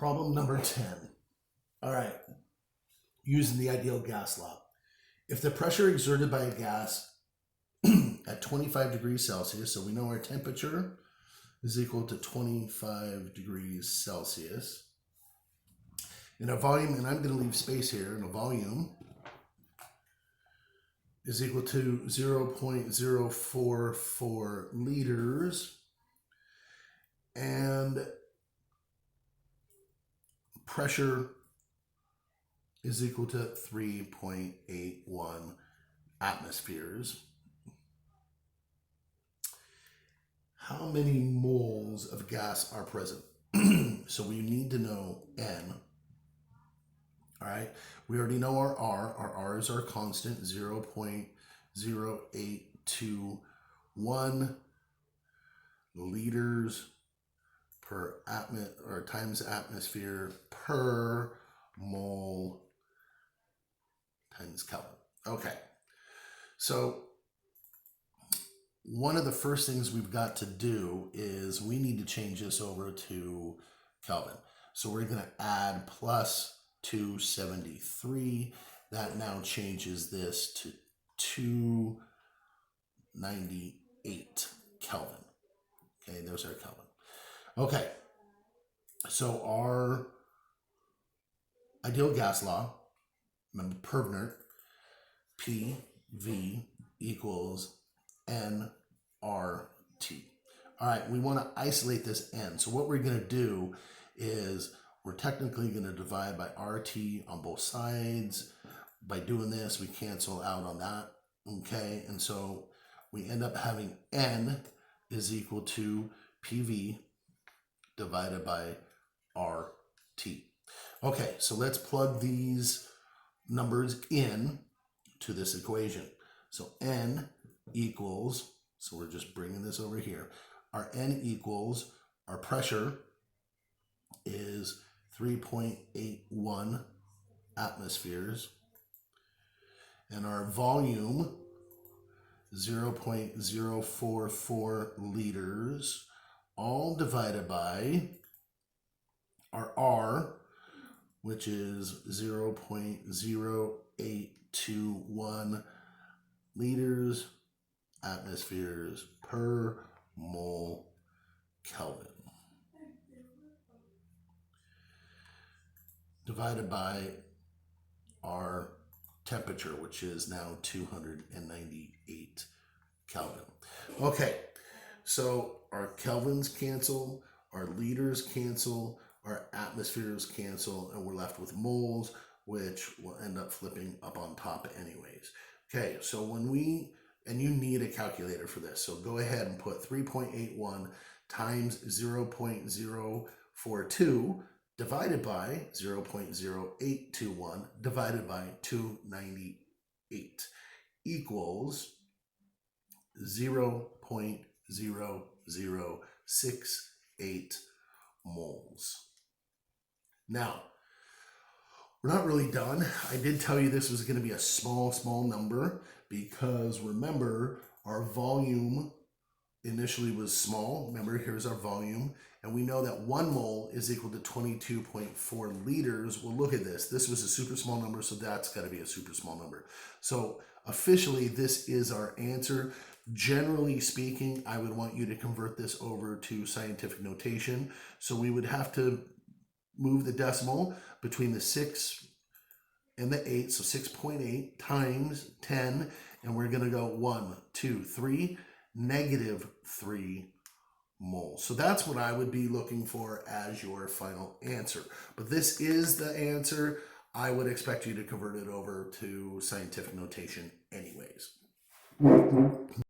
Problem number 10. All right, using the ideal gas law. If the pressure exerted by a gas at 25 degrees Celsius, so we know our temperature is equal to 25 degrees Celsius, and a volume, and I'm going to leave space here, and a volume is equal to 0.044 liters, and pressure is equal to 3.81 atmospheres. How many moles of gas are present? So we need to know N. All right, we already know our R. Our R is our constant, 0.0821 liters per times atmosphere per mole times Kelvin. Okay, so one of the first things we've got to do is we need to change this over to Kelvin. So we're going to add plus 273. That now changes this to 298 Kelvin. Okay, there's our Kelvin. Okay, so our ideal gas law, remember Pervner, PV equals nRT. All right, we want to isolate this N. So what we're going to do is we're technically going to divide by RT on both sides. By doing this, we cancel out on that. Okay, and so we end up having N is equal to PV divided by RT. Okay, so let's plug these numbers in to this equation. So N equals, so we're just bringing this over here. Our N equals, our pressure is 3.81 atmospheres, and our volume 0.044 liters, all divided by our R, which is 0.0821 liters atmospheres per mole Kelvin, divided by our temperature, which is now 298 Kelvin. Okay, so our Kelvins cancel, our liters cancel, our atmospheres cancel, and we're left with moles, which will end up flipping up on top anyways. Okay, so and you need a calculator for this, so go ahead and put 3.81 times 0.042 divided by 0.0821 divided by 298 equals 0.0068 moles. Now, we're not really done. I did tell you this was going to be a small number because remember our volume initially was small. Remember, here's our volume, and we know that 1 mole is equal to 22.4 liters. Well, look at this. This was a super small number, so that's got to be a super small number. So officially, this is our answer. Generally speaking, I would want you to convert this over to scientific notation. So we would have to move the decimal between the 6 and the 8, so 6.8 times 10, and we're going to go 1, 2, 3, -3 moles. So that's what I would be looking for as your final answer. But this is the answer. I would expect you to convert it over to scientific notation anyways.